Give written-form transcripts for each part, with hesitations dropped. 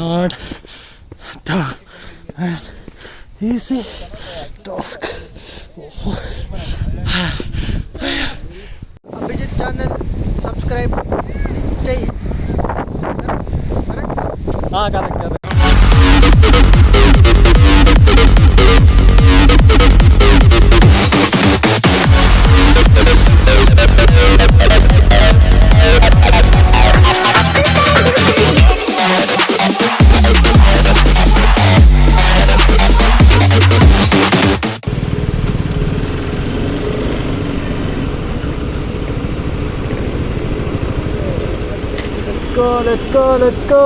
not an easy task. Abhijit channel subscribe cheyi. Correct. Let's go.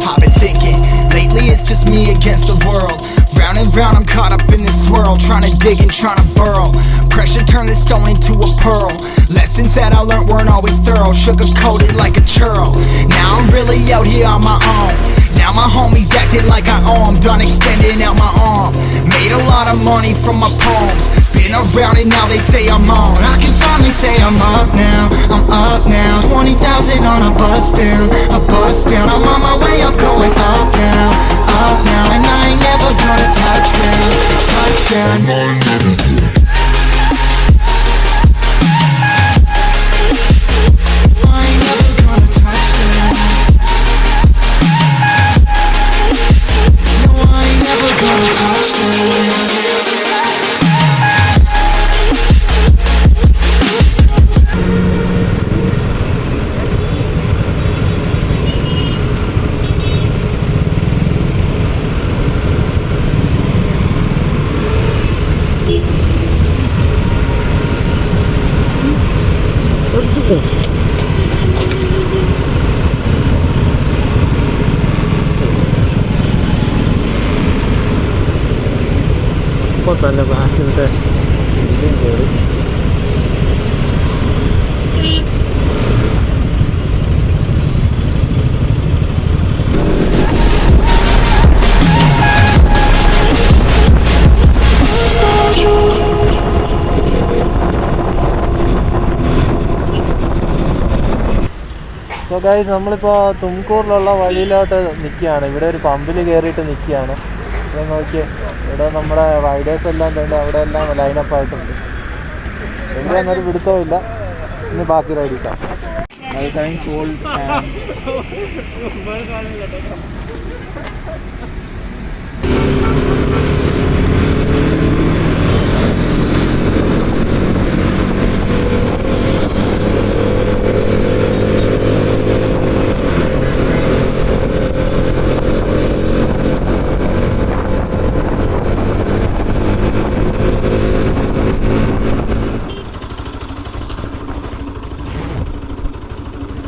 I've been thinking, lately it's just me against the world. Round and round I'm caught up in this swirl, trying to dig and trying to burrow. Pressure turned this stone into a pearl. Lessons that I learned weren't always thorough, sugar-coated like a churl. Now I'm really out here on my own. Now my homies acting like I owe 'em, done extending out my arm. Made a lot of money from my poems, been around it now they say I'm on. I can finally say I'm up now, 20,000 on a bus down, I'm on my way up, going up now, and I ain't never gonna touch down. Kok tanda berhasil teh? Ini dari. So guys, നമ്മളിപ്പോൾ തുംകൂറിലുള്ള വഴിയിലോട്ട് നിൽക്കുകയാണ്. ഇവിടെ ഒരു പമ്പിൽ കയറിയിട്ട് നിൽക്കുകയാണ്. ഇവിടെ നോക്കിയേ, ഇവിടെ നമ്മുടെ റൈഡേഴ്സ് എല്ലാം തന്നെ അവിടെ എല്ലാം ലൈനപ്പ് ആയിട്ടുണ്ട്. എവിടെയാണെന്നൊരു പിടുത്തമില്ല. ഇനി ബാക്കി റൈഡിക്കാം.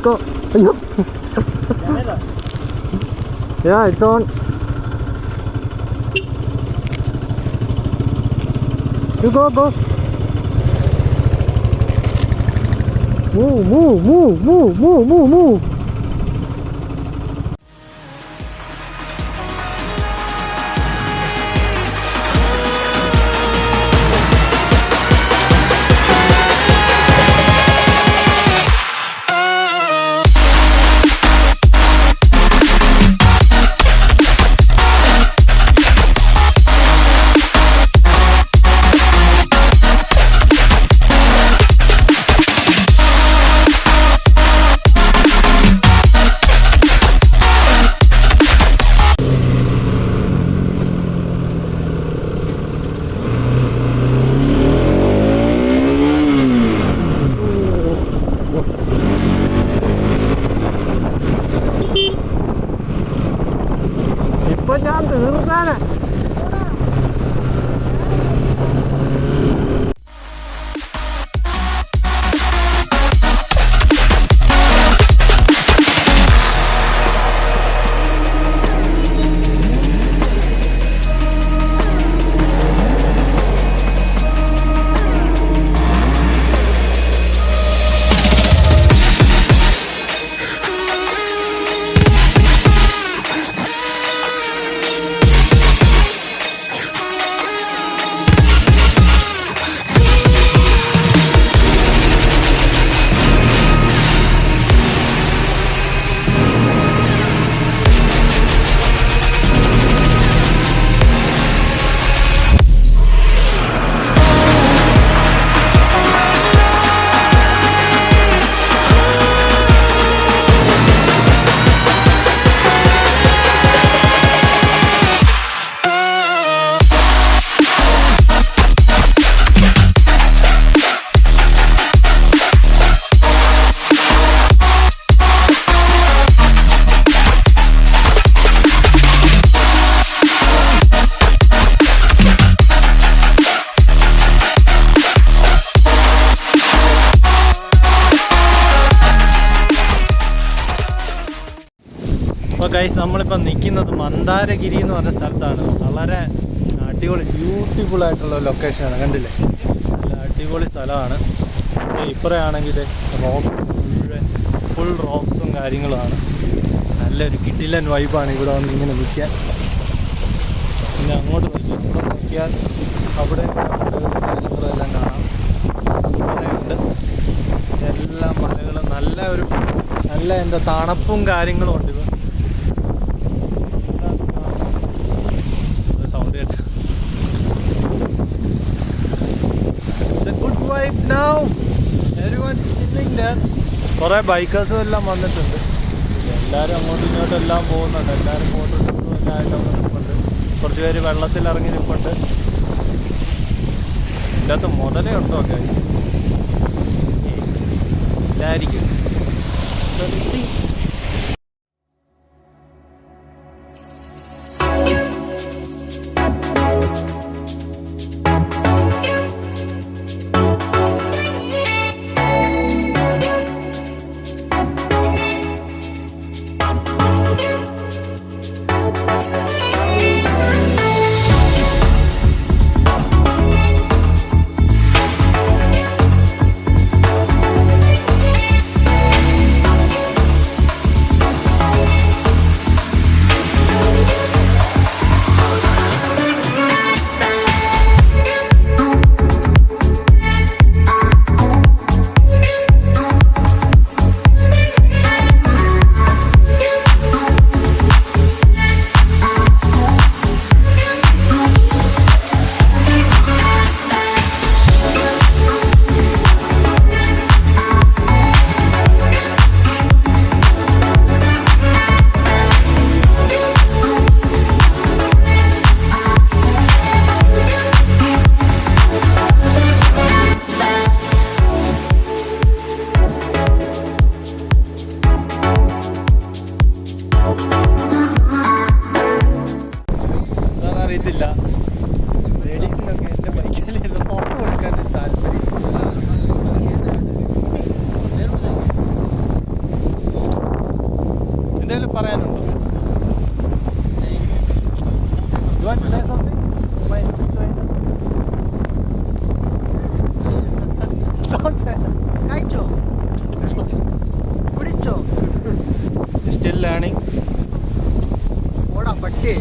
Go. Yeah, it's on. You go. Move. അപ്പോൾ ഗൈസ് നമ്മളിപ്പോൾ നിൽക്കുന്നത് മന്ദാരഗിരി എന്ന് പറഞ്ഞ സ്ഥലത്താണ്. വളരെ അടിപൊളി ബ്യൂട്ടിഫുൾ ആയിട്ടുള്ള ലൊക്കേഷനാണ്. കണ്ടില്ലേ, നല്ല അടിപൊളി സ്ഥലമാണ്. ഇപ്പുറയാണെങ്കിൽ റോക്സ് മുഴുവൻ ഫുൾ റോക്സും കാര്യങ്ങളുമാണ്. നല്ലൊരു കിടിലൻ വൈബാണ് ഇവിടെ വന്ന് ഇങ്ങനെ നിൽക്കാൻ. പിന്നെ അങ്ങോട്ട് നോക്കിയാൽ അവിടെ കാര്യങ്ങളെല്ലാം കാണാം. ഉണ്ട് എല്ലാ മലകളും നല്ല എന്താ തണുപ്പും കാര്യങ്ങളും ഉണ്ട്. സൗണ്ട് കേട്ട good vibe now everyone sitting there. കുറേ ബൈക്കേഴ്സും എല്ലാം വന്നിട്ടുണ്ട്. എല്ലാവരും അങ്ങോട്ടും ഇങ്ങോട്ടും എല്ലാം പോകുന്നുണ്ട്. എല്ലാവരും ഫോട്ടോ എല്ലാമായിട്ട് അവിടെ നിൽപ്പുണ്ട്. കുറച്ച് പേര് വെള്ളത്തിൽ ഇറങ്ങി നിൽപ്പുണ്ട്. ഇതിനകത്ത് മുതലേ ഉണ്ടോ ഗൈസ്? ഇല്ലായിരിക്കും. ലേഡീസിനൊക്കെ എൻ്റെ ബൈക്കിൽ ഫോട്ടോ കൊടുക്കാൻ താല്പര്യം. എന്തെങ്കിലും പറയാനുണ്ടോ? You want to say something? My don't say. കഴിച്ചോ പിടിച്ചോ? Still learning. ഓടാ പട്ടി.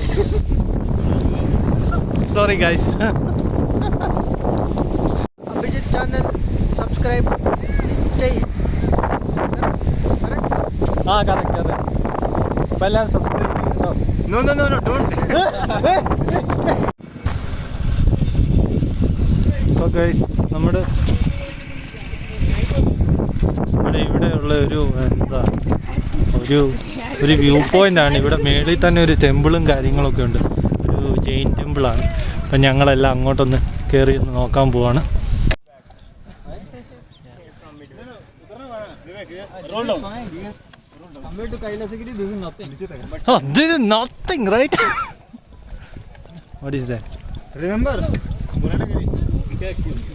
Sorry guys. Abhijith channel subscribe ചെയ്യ്. Correct. അപ്പോൾ എല്ലാവരും സബ്സ്ക്രൈബ് ചെയ്യട്ടോ. No, don't. അപ്പോൾ ഗൈസ് നമ്മുടെ ഇവിടെയുള്ള ഒരു വ്യൂ പോയിൻ്റാണ്. ഇവിടെ മേളിൽ തന്നെ ഒരു ടെമ്പിളും കാര്യങ്ങളൊക്കെ ഉണ്ട്. ഒരു ജെയിൻ ടെമ്പിളാണ്. അപ്പം ഞങ്ങളെല്ലാം അങ്ങോട്ടൊന്ന് കയറി ഒന്ന് നോക്കാൻ പോവാണ്. Oh, this is nothing, right? What is that? Remember? Mandaragiri.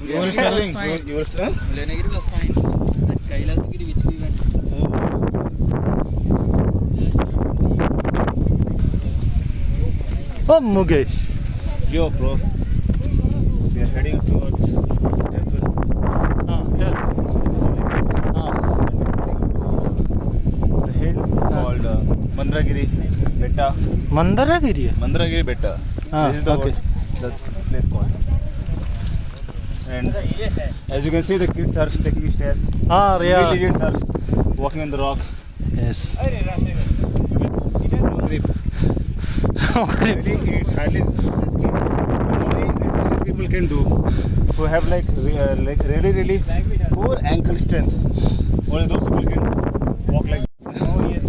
You were telling. Mandaragiri was fine. That Kailasagiri which we went. Oh, Mukesh. Yo, bro. We are heading towards temple. Yes. The hill called Mandaragiri Betta. Mandaragiri Betta. This is the place called. And as you can see, the kids are taking stairs. Yeah. Legends are walking on the rock. Yes. No grip. It's hardly risky. Only people can do who have like really poor ankle strength. Only those people can walk like. Oh yes.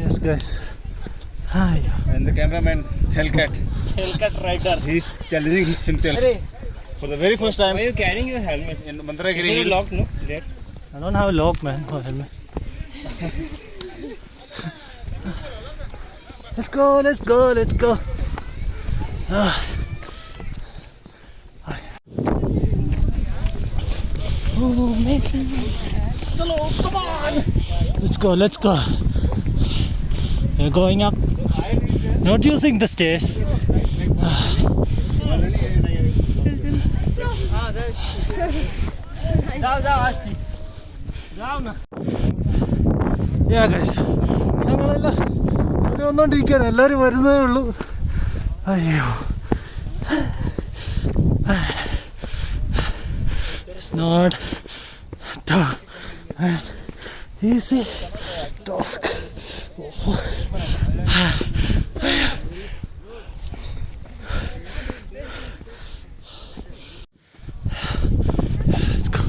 Yes, guys. Hi. And the cameraman Hellcat rider. he is challenging himself for the very first time. Why are you carrying your helmet? In Mandaragiri. Is it locked, no? There. I don't have a lock, man. Oh, helmet. Let's go. Oh, man. Let's go, let's go. We're going up. Not using the stairs. Yeah guys, ഞങ്ങളെല്ലാം ഇവിടെ വന്നോണ്ടിരിക്കുകയാണ്. എല്ലാവരും വരുന്നതേ ഉള്ളൂ. അയ്യോ, it's not an easy task. Let's go.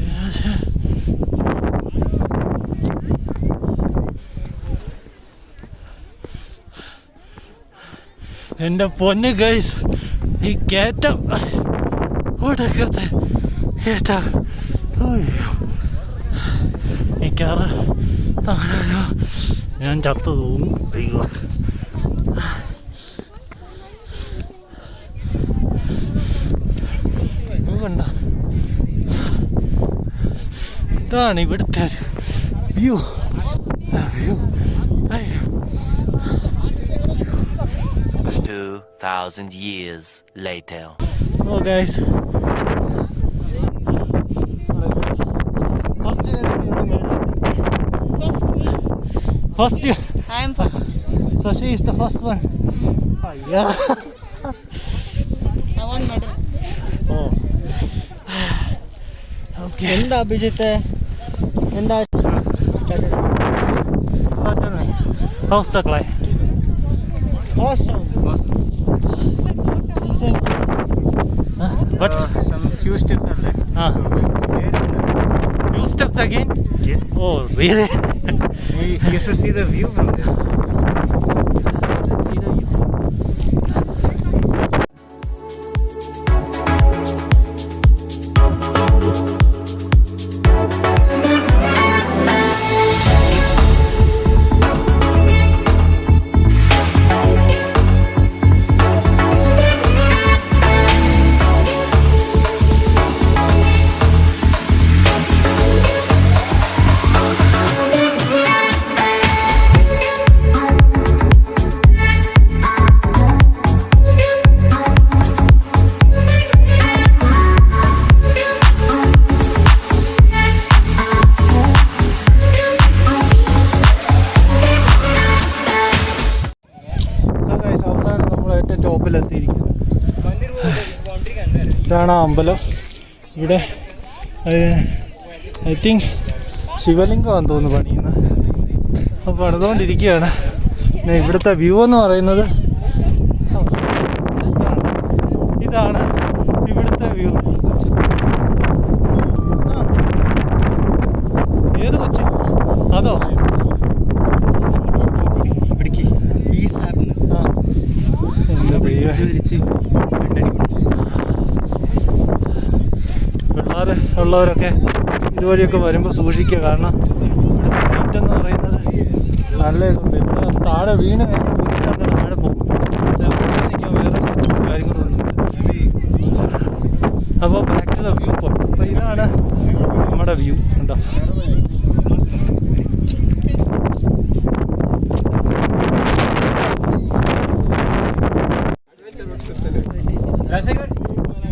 Yes. എൻ്റെ പൊന്ന് guys, ഈ കയറ്റം ഒടുക്കത്തെ കയറ്റം. അയ്യോ, മിക്കാറ് താഴെ ഞാൻ ചത്തു തോന്നും. അയ്യോ, കണ്ട, ഇതാണ് ഇവിടുത്തെ view. View 2,000 years later. Oh guys, first you. I am first. So she is the first one. Oh yeah. I want medal. Oh. Okay. എന്താ അഭിജിത്ത്, എന്താ Certainly. How's the climb? awesome. But Some few steps are left. So few steps again? yes, Oh really? you should see the view from there. Let's see the view. ഇതാണ് ആ അമ്പലം. ഇവിടെ I think ശിവലിംഗമാണെന്ന് തോന്നുന്നു പണിയുന്നത്. അപ്പോൾ പണിതുകൊണ്ടിരിക്കുകയാണ്. പിന്നെ ഇവിടുത്തെ view എന്ന് പറയുന്നത് ഇതാണ് ഇവിടുത്തെ വ്യൂ. ഏത് കൊച്ചി അതോ? ഈ സ്ലാബിൽ പിള്ളേർ ഉള്ളവരൊക്കെ ഇതുവഴിയൊക്കെ വരുമ്പോൾ സൂക്ഷിക്കുക. കാരണം ഇവിടുത്തെ ഹൈറ്റ് എന്ന് പറയുന്നത് നല്ല ഇതുണ്ട്. ഇവിടെ താഴെ വീണ് കഴിഞ്ഞാൽ വീട്ടിലൊക്കെ താഴെ പോകും. നിൽക്കാൻ വേറെ സെറ്റപ്പും കാര്യങ്ങളൊന്നും. അപ്പോൾ back to the view point. അപ്പോൾ ഇതാണ് നമ്മുടെ വ്യൂ. ഉണ്ടോ?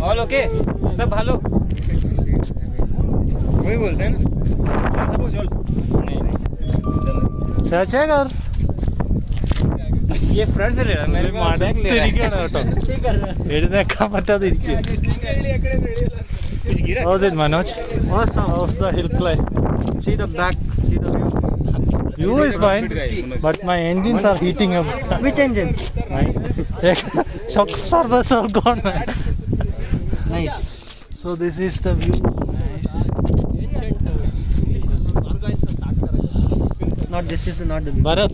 ऑल ओके, सब भालो वही बोलते हैं ना. नहीं രാജശേഖർ ये फ्रंट से ले रहा है, मेरे बैक ले रहा ഇരിക്കുകയാണ് കേട്ടോ. എഴുന്നേക്കാൻ പറ്റാതെ ഇരിക്കുക. कुछ गिरा. How's it, Manoj? Awesome. How's the hill climb? See the back, see the view. View is fine, but my engines are heating up. Which engine? Shock absorbers are gone, man. Nice. So this is the view. Not this is not the view. Bharat,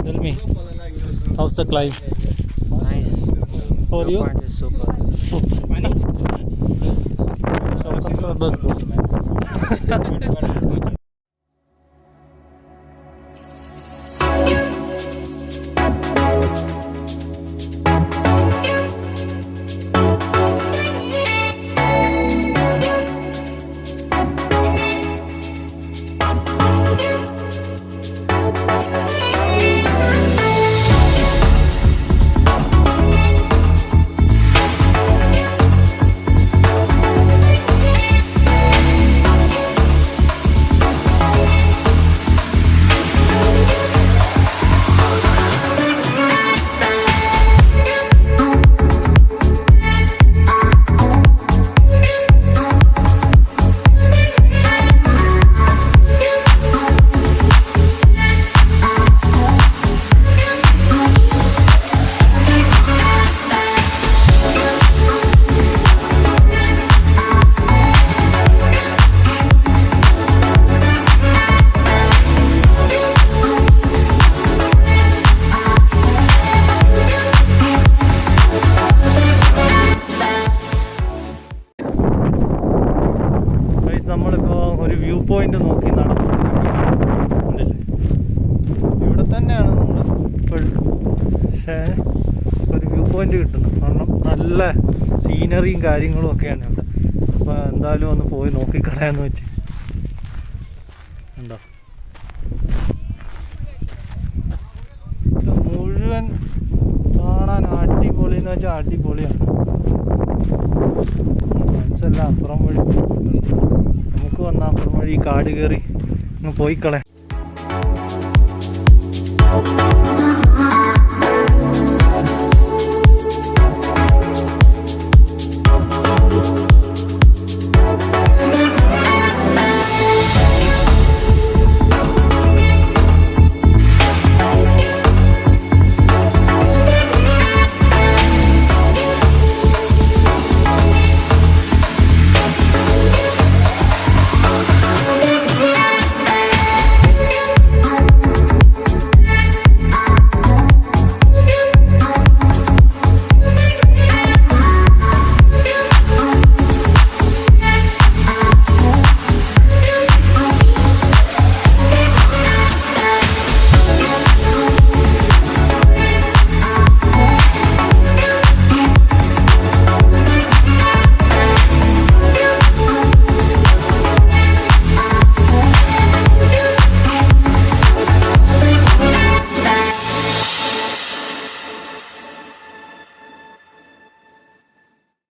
tell me, how's the climb? Nice. For you? Point is super. Super. Shock absorbers go. നമ്മളിപ്പോൾ ഒരു view point നോക്കി നടന്നുകൊണ്ടിരിക്കുകയാണ്. ഇവിടെ തന്നെയാണ് നമ്മൾ ഇപ്പോഴും, പക്ഷേ ഒരു വ്യൂ പോയിന്റ് കിട്ടുന്നു. കാരണം നല്ല സീനറിയും കാര്യങ്ങളും ഒക്കെയാണ് ഇവിടെ. അപ്പോൾ എന്തായാലും ഒന്ന് പോയി നോക്കിക്കളയാന്ന് വെച്ച്. ഉണ്ടോ മുഴുവൻ കാണാൻ അടിപൊളി എന്ന് വെച്ചാൽ അടിപൊളിയാണ്. മനസ്സെല്ലാം അപ്പുറം വഴി നമുക്ക് വന്നാൽ അപ്പുറം വഴി കാട് കയറി ഒന്ന് പോയിക്കളയാം.